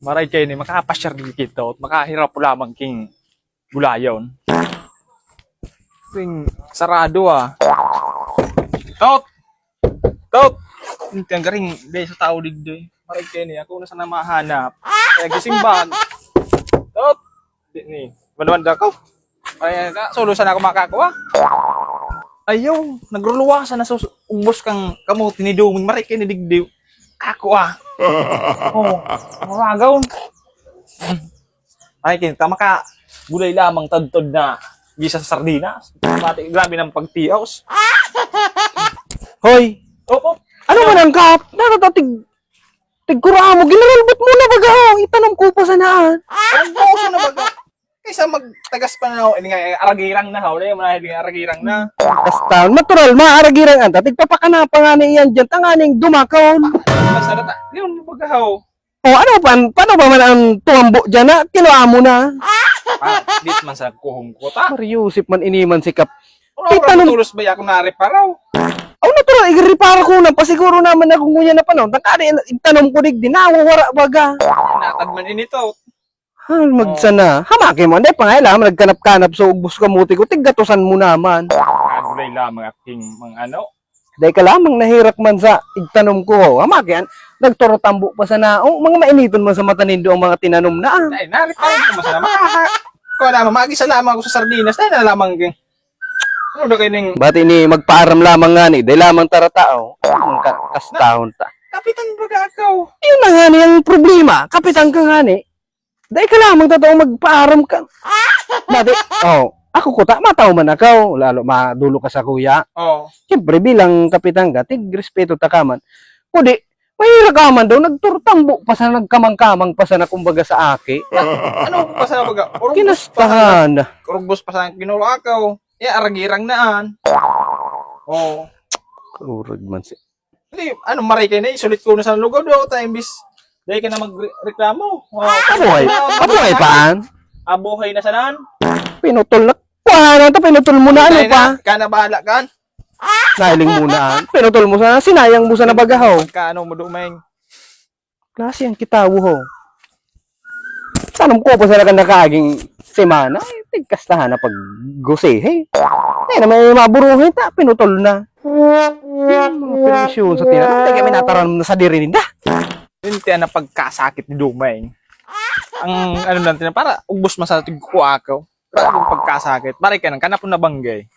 Maray kayo ni makapasyar di kita at makahirap po lamang king gulayon. Ting sarado ah. Tot! Tot! Hindi ang garing dahil sa tao digdoy. Maray kayo ni ako na sana mahanap. Kaya gisimbag. Tot! Di ni. Bandang ko. Ay ka solo sana ako makakuha. Ayaw, nagruluwasan na ubos kang kamuti ni Duming. Maray kayo ni digdiw. Ako ah. Oh, maragaw. Ay, kinta maka gulay lamang tadtod na gisa sa sardinas. Mati grabe ng pagtiaws. Hoy, Oh, ano man ang kap? Natatatig tigkura mo, ginaralbot mo na baga. Itanong ko pa sa naan. ang boso na baga. Kaysa magtagas pa na ako, hindi nga aragirang na hawla, yung mga hindi aragirang na. Basta, natural, maaragirang anta. Tigpapakana pa nga niyan dyan, tanganing dumakaw. Masarata, yun baga haw. O ano pa, paano ba man ang tuwambo dyan na? Kinuha mo na. Dit man sa kuhong kota. Mariusip man iniman si Kap. Ano tulos ba ako nareparaw? O natural, i-repair ko na. Pasiguro naman na kung ngunya na panahon. Tangkari, itanong ko dig din, nawawara baga. Natagman inito. Magsana. Hamaki mo. Hindi pa nga ilang nagkanap-kanap sa ugbos kamuti ko. Tiggatusan mo naman. Gulay lamang aking mga ano. Dahil ka lamang nahirak man sa igtanom ko. Hamaki, nagtorotambo pa sa naong. Mga mainiton man sa mata nindo ang mga tinanom na. Ay, nareparaw ko masama. Kung naman, mag-isa lamang ako sa sardinas. Dahil na lamang king. Ano na kayo ning Ba't ini magpaaram lamang nga ni? Dahil lamang taratao. Kastahon ta. kapitan baga ikaw? Yun na nga ni ang problema. Kapitan ka nga ni. Dahil ka lamang totoo magpaaram ka. Dati, ako ko ta, mataw man ako. Lalo madulo ka sa kuya. Oo. Siyempre bilang kapitan ka, tig-respeto ta ka man. Kundi, mahirap ka man daw, nagturtambo pa sa nagkamang-kamang pa sa na kumbaga sa aki. Ano pa sa baga? Kinastahan. Urugbos pa sa kinulo akaw. Aragirang naan. Oo. Urod man si. Hindi, ano maray kayo na, isulit ko na sa lugaw do, time bis. Dahil ka na magreklamo. Abuhay pa. Abuhay na sanan. Pinutol na. Kuha to, pinutol mo na ano pa. Kana bahala kan. Nahiling mo na. Pinutol mo sana, sinayang mo sa nabagahaw. Kaano mo dumeng. Klase ang kitawo ho. Tanong ko pa sa nakaging semana, tigkastahan na pag gusehe. Na may maburuhin ta, pinutol na. Mga permisyon sa tinanong, tayo kami nataran na sa dirininda. Yun tiyan na pagkasakit ni Dumeng. Ang ano natin na para ubos man sa tigkuha ako. Grabe yung pagkasakit. Maray ka nang kanapon na banggay.